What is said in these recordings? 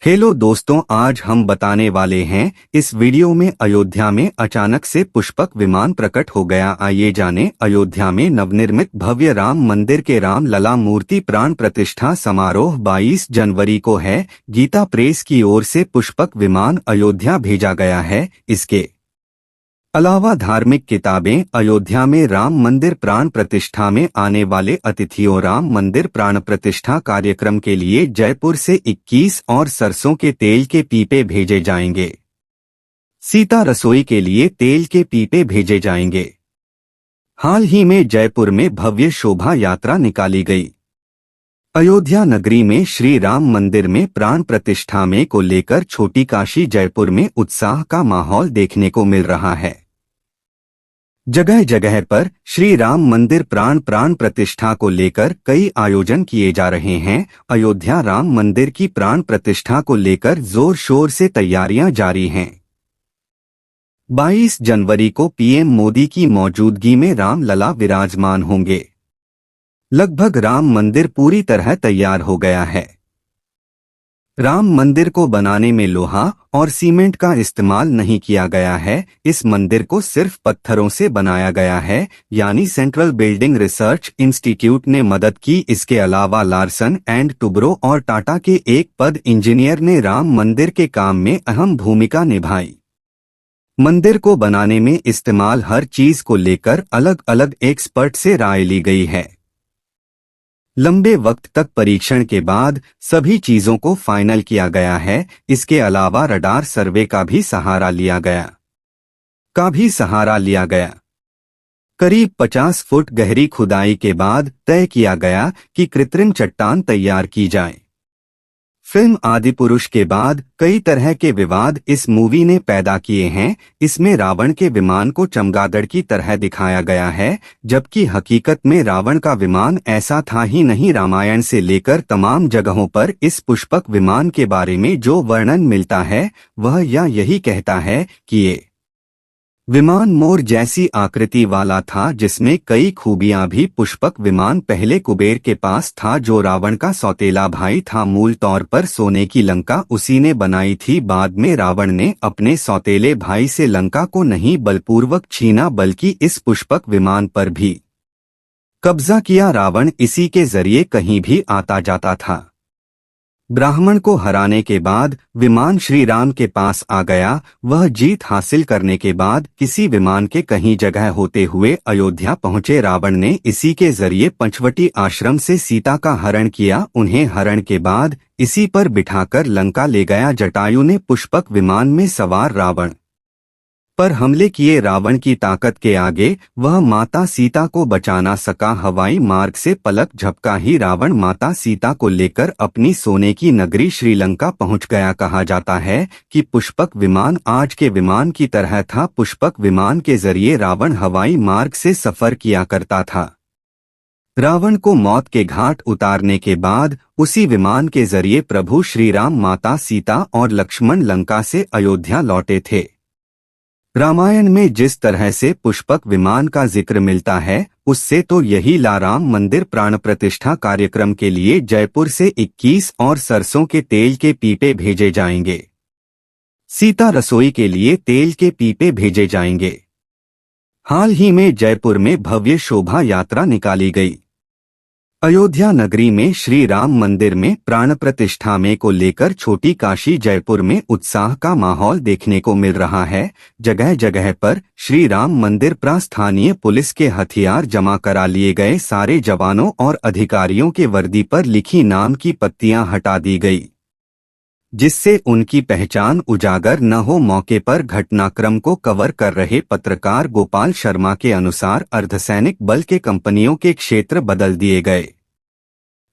Hello दोस्तों, आज हम बताने वाले हैं इस वीडियो में अयोध्या में अचानक से पुष्पक विमान प्रकट हो गया। आइए जाने अयोध्या में नवनिर्मित भव्य राम मंदिर के राम लला मूर्ति प्राण प्रतिष्ठा समारोह 22 जनवरी को है। गीता प्रेस की ओर से पुष्पक विमान अयोध्या भेजा गया है। इसके अलावा धार्मिक किताबें अयोध्या में राम मंदिर प्राण प्रतिष्ठा में आने वाले अतिथियों राम मंदिर प्राण प्रतिष्ठा कार्यक्रम के लिए जयपुर से 21 और सरसों के तेल के पीपे भेजे जाएंगे। सीता रसोई के लिए तेल के पीपे भेजे जाएंगे। हाल ही में जयपुर में भव्य शोभा यात्रा निकाली गई। अयोध्या नगरी में श्री राम मंदिर में प्राण प्रतिष्ठा में को लेकर छोटी काशी जयपुर में उत्साह का माहौल देखने को मिल रहा है। जगह जगह पर श्री राम मंदिर प्राण प्रतिष्ठा को लेकर कई आयोजन किए जा रहे हैं। अयोध्या राम मंदिर की प्राण प्रतिष्ठा को लेकर जोर शोर से तैयारियां जारी हैं। 22 जनवरी को पीएम मोदी की मौजूदगी में राम लला विराजमान होंगे। लगभग राम मंदिर पूरी तरह तैयार हो गया है। राम मंदिर को बनाने में लोहा और सीमेंट का इस्तेमाल नहीं किया गया है। इस मंदिर को सिर्फ पत्थरों से बनाया गया है, यानी सेंट्रल बिल्डिंग रिसर्च इंस्टीट्यूट ने मदद की। इसके अलावा लार्सन एंड टुब्रो और टाटा के एक पद इंजीनियर ने राम मंदिर के काम में अहम भूमिका निभाई। मंदिर को बनाने में इस्तेमाल हर चीज को लेकर अलग अलग एक्सपर्ट से राय ली गई है। लंबे वक्त तक परीक्षण के बाद सभी चीजों को फाइनल किया गया है। इसके अलावा रडार सर्वे का भी सहारा लिया गया। करीब 50 फुट गहरी खुदाई के बाद तय किया गया कि कृत्रिम चट्टान तैयार की जाए। फिल्म आदिपुरुष के बाद कई तरह के विवाद इस मूवी ने पैदा किए हैं। इसमें रावण के विमान को चमगादड़ की तरह दिखाया गया है, जबकि हकीकत में रावण का विमान ऐसा था ही नहीं। रामायण से लेकर तमाम जगहों पर इस पुष्पक विमान के बारे में जो वर्णन मिलता है वह यही कहता है कि ये विमान मोर जैसी आकृति वाला था, जिसमें कई खूबियां भी। पुष्पक विमान पहले कुबेर के पास था, जो रावण का सौतेला भाई था। मूल तौर पर सोने की लंका उसी ने बनाई थी। बाद में रावण ने अपने सौतेले भाई से लंका को नहीं बलपूर्वक छीना, बल्कि इस पुष्पक विमान पर भी कब्जा किया। रावण इसी के जरिए कहीं भी आता जाता था। ब्राह्मण को हराने के बाद विमान श्री राम के पास आ गया। वह जीत हासिल करने के बाद किसी विमान के कहीं जगह होते हुए अयोध्या पहुंचे। रावण ने इसी के जरिए पंचवटी आश्रम से सीता का हरण किया। उन्हें हरण के बाद इसी पर बिठाकर लंका ले गया। जटायु ने पुष्पक विमान में सवार रावण पर हमले किए। रावण की ताकत के आगे वह माता सीता को बचा ना सका। हवाई मार्ग से पलक झपका ही रावण माता सीता को लेकर अपनी सोने की नगरी श्रीलंका पहुंच गया। कहा जाता है कि पुष्पक विमान आज के विमान की तरह था। पुष्पक विमान के जरिए रावण हवाई मार्ग से सफर किया करता था। रावण को मौत के घाट उतारने के बाद उसी विमान के जरिए प्रभु श्री राम, माता सीता और लक्ष्मण लंका से अयोध्या लौटे थे। रामायण में जिस तरह से पुष्पक विमान का जिक्र मिलता है, उससे तो यही ला राम मंदिर प्राण प्रतिष्ठा कार्यक्रम के लिए जयपुर से 21 और सरसों के तेल के पीपे भेजे जाएंगे। सीता रसोई के लिए तेल के पीपे भेजे जाएंगे। हाल ही में जयपुर में भव्य शोभा यात्रा निकाली गई। अयोध्या नगरी में श्री राम मंदिर में प्राण प्रतिष्ठा में को लेकर छोटी काशी जयपुर में उत्साह का माहौल देखने को मिल रहा है। जगह जगह पर श्री राम मंदिर पर स्थानीय पुलिस के हथियार जमा करा लिए गए। सारे जवानों और अधिकारियों के वर्दी पर लिखी नाम की पत्तियां हटा दी गई, जिससे उनकी पहचान उजागर न हो। मौके पर घटनाक्रम को कवर कर रहे पत्रकार गोपाल शर्मा के अनुसार अर्धसैनिक बल के कंपनियों के क्षेत्र बदल दिए गए।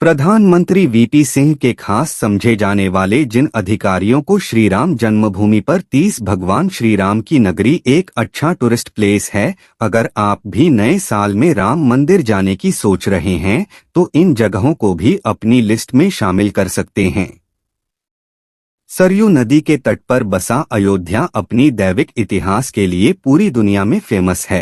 प्रधानमंत्री वीपी सिंह के खास समझे जाने वाले जिन अधिकारियों को श्रीराम जन्मभूमि पर 30 भगवान श्रीराम की नगरी एक अच्छा टूरिस्ट प्लेस है। अगर आप भी नए साल में राम मंदिर जाने की सोच रहे हैं तो इन जगहों को भी अपनी लिस्ट में शामिल कर सकते हैं। सरयू नदी के तट पर बसा अयोध्या अपनी दैविक इतिहास के लिए पूरी दुनिया में फेमस है।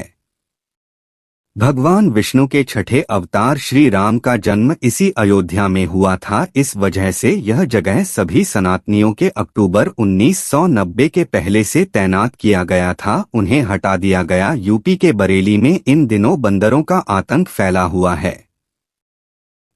भगवान विष्णु के छठे अवतार श्री राम का जन्म इसी अयोध्या में हुआ था। इस वजह से यह जगह सभी सनातनियों के अक्टूबर 1990 के पहले से तैनात किया गया था। उन्हें हटा दिया गया। यूपी के बरेली में इन दिनों बंदरों का आतंक फैला हुआ है।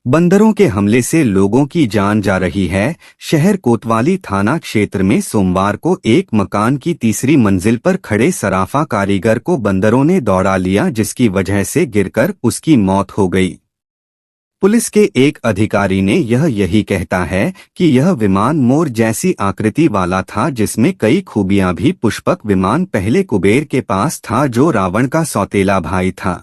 बंदरों के हमले से लोगों की जान जा रही है। शहर कोतवाली थाना क्षेत्र में सोमवार को एक मकान की तीसरी मंजिल पर खड़े सराफा कारीगर को बंदरों ने दौड़ा लिया, जिसकी वजह से गिरकर उसकी मौत हो गई। पुलिस के एक अधिकारी ने यही कहता है कि यह विमान मोर जैसी आकृति वाला था, जिसमें कई खूबियां भी। पुष्पक विमान पहले कुबेर के पास था, जो रावण का सौतेला भाई था।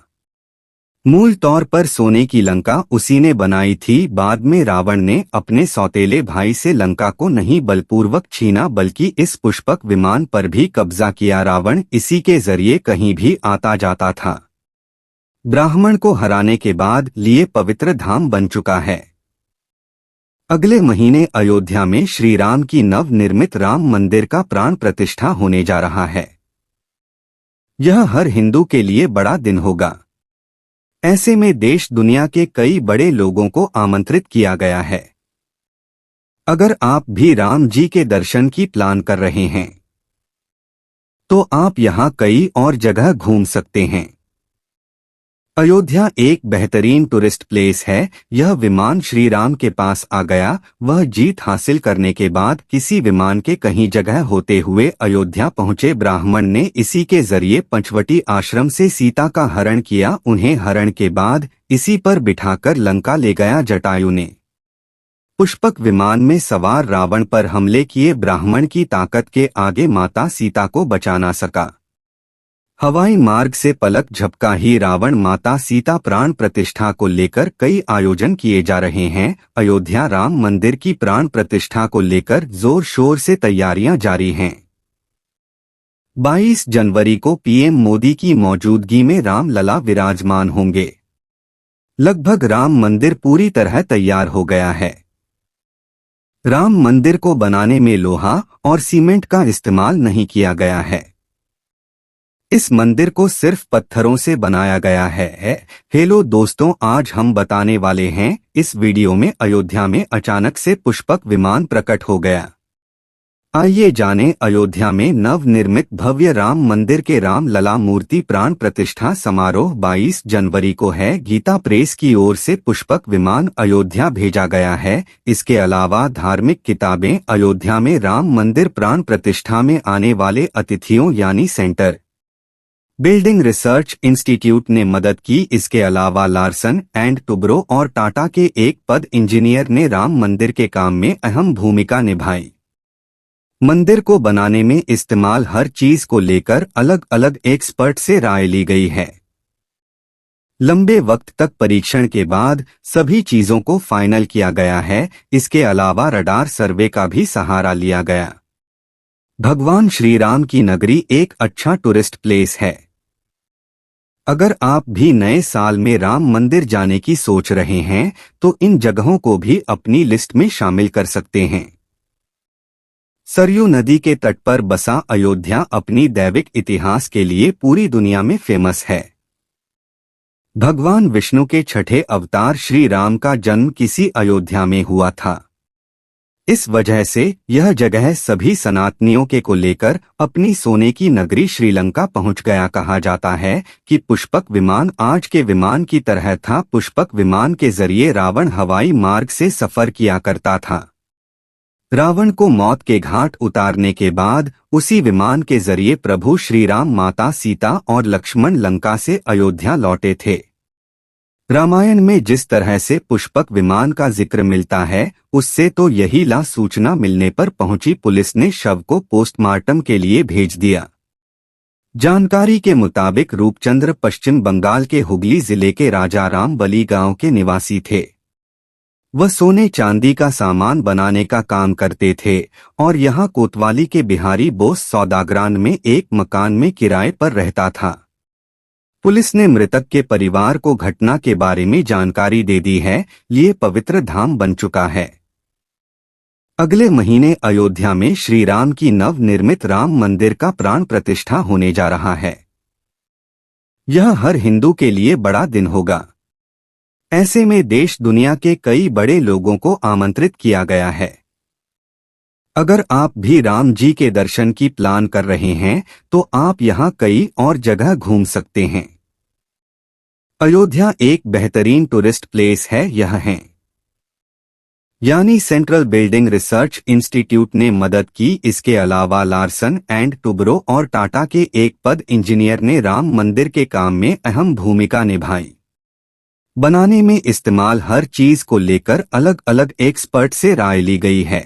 मूल तौर पर सोने की लंका उसी ने बनाई थी। बाद में रावण ने अपने सौतेले भाई से लंका को नहीं बलपूर्वक छीना, बल्कि इस पुष्पक विमान पर भी कब्जा किया। रावण इसी के जरिए कहीं भी आता जाता था। ब्राह्मण को हराने के बाद लिए पवित्र धाम बन चुका है। अगले महीने अयोध्या में श्री राम की नव निर्मित राम मंदिर का प्राण प्रतिष्ठा होने जा रहा है। यह हर हिंदू के लिए बड़ा दिन होगा। ऐसे में देश दुनिया के कई बड़े लोगों को आमंत्रित किया गया है। अगर आप भी राम जी के दर्शन की प्लान कर रहे हैं तो आप यहां कई और जगह घूम सकते हैं। अयोध्या एक बेहतरीन टूरिस्ट प्लेस है। यह विमान श्री राम के पास आ गया। वह जीत हासिल करने के बाद किसी विमान के कहीं जगह होते हुए अयोध्या पहुंचे। ब्राह्मण ने इसी के जरिए पंचवटी आश्रम से सीता का हरण किया। उन्हें हरण के बाद इसी पर बिठाकर लंका ले गया जटायु ने। पुष्पक विमान में सवार रावण पर हमले किए ब्राह्मण की ताकत के आगे माता सीता को बचा ना सका। हवाई मार्ग से पलक झपका ही रावण माता सीता प्राण प्रतिष्ठा को लेकर कई आयोजन किए जा रहे हैं। अयोध्या राम मंदिर की प्राण प्रतिष्ठा को लेकर जोर शोर से तैयारियां जारी हैं। 22 जनवरी को पीएम मोदी की मौजूदगी में राम लला विराजमान होंगे। लगभग राम मंदिर पूरी तरह तैयार हो गया है। राम मंदिर को बनाने में लोहा और सीमेंट का इस्तेमाल नहीं किया गया है। इस मंदिर को सिर्फ पत्थरों से बनाया गया है। हेलो दोस्तों, आज हम बताने वाले हैं इस वीडियो में अयोध्या में अचानक से पुष्पक विमान प्रकट हो गया। आइए जानें अयोध्या में नव निर्मित भव्य राम मंदिर के राम लला मूर्ति प्राण प्रतिष्ठा समारोह 22 जनवरी को है। गीता प्रेस की ओर से पुष्पक विमान अयोध्या भेजा गया है। इसके अलावा धार्मिक किताबें, अयोध्या में राम मंदिर प्राण प्रतिष्ठा में आने वाले अतिथियों यानी सेंटर बिल्डिंग रिसर्च इंस्टीट्यूट ने मदद की। इसके अलावा लार्सन एंड टुब्रो और टाटा के एक पद इंजीनियर ने राम मंदिर के काम में अहम भूमिका निभाई। मंदिर को बनाने में इस्तेमाल हर चीज को लेकर अलग अलग एक्सपर्ट से राय ली गई है। लंबे वक्त तक परीक्षण के बाद सभी चीजों को फाइनल किया गया है। इसके अलावा रडार सर्वे का भी सहारा लिया गया। भगवान श्री राम की नगरी एक अच्छा टूरिस्ट प्लेस है। अगर आप भी नए साल में राम मंदिर जाने की सोच रहे हैं तो इन जगहों को भी अपनी लिस्ट में शामिल कर सकते हैं। सरयू नदी के तट पर बसा अयोध्या अपनी दैविक इतिहास के लिए पूरी दुनिया में फेमस है। भगवान विष्णु के छठे अवतार श्री राम का जन्म किसी अयोध्या में हुआ था। इस वजह से यह जगह सभी सनातनियों के को लेकर अपनी सोने की नगरी श्रीलंका पहुंच गया। कहा जाता है कि पुष्पक विमान आज के विमान की तरह था। पुष्पक विमान के जरिए रावण हवाई मार्ग से सफर किया करता था। रावण को मौत के घाट उतारने के बाद उसी विमान के जरिए प्रभु श्री राम, माता सीता और लक्ष्मण लंका से अयोध्या लौटे थे। रामायण में जिस तरह से पुष्पक विमान का जिक्र मिलता है, उससे तो यही ला सूचना मिलने पर पहुंची पुलिस ने शव को पोस्टमार्टम के लिए भेज दिया। जानकारी के मुताबिक रूपचंद्र पश्चिम बंगाल के हुगली जिले के राजाराम बली गांव के निवासी थे। वह सोने चांदी का सामान बनाने का काम करते थे और यहां कोतवाली के बिहारी बोस सौदागरान में एक मकान में किराए पर रहता था। पुलिस ने मृतक के परिवार को घटना के बारे में जानकारी दे दी है। ये पवित्र धाम बन चुका है। अगले महीने अयोध्या में श्री राम की नव निर्मित राम मंदिर का प्राण प्रतिष्ठा होने जा रहा है। यह हर हिंदू के लिए बड़ा दिन होगा। ऐसे में देश दुनिया के कई बड़े लोगों को आमंत्रित किया गया है। अगर आप भी राम जी के दर्शन की प्लान कर रहे हैं तो आप यहाँ कई और जगह घूम सकते हैं। अयोध्या एक बेहतरीन टूरिस्ट प्लेस है। यह है यानी सेंट्रल बिल्डिंग रिसर्च इंस्टीट्यूट ने मदद की। इसके अलावा लार्सन एंड टुब्रो और टाटा के एक पद इंजीनियर ने राम मंदिर के काम में अहम भूमिका निभाई। बनाने में इस्तेमाल हर चीज को लेकर अलग अलग एक्सपर्ट से राय ली गई है।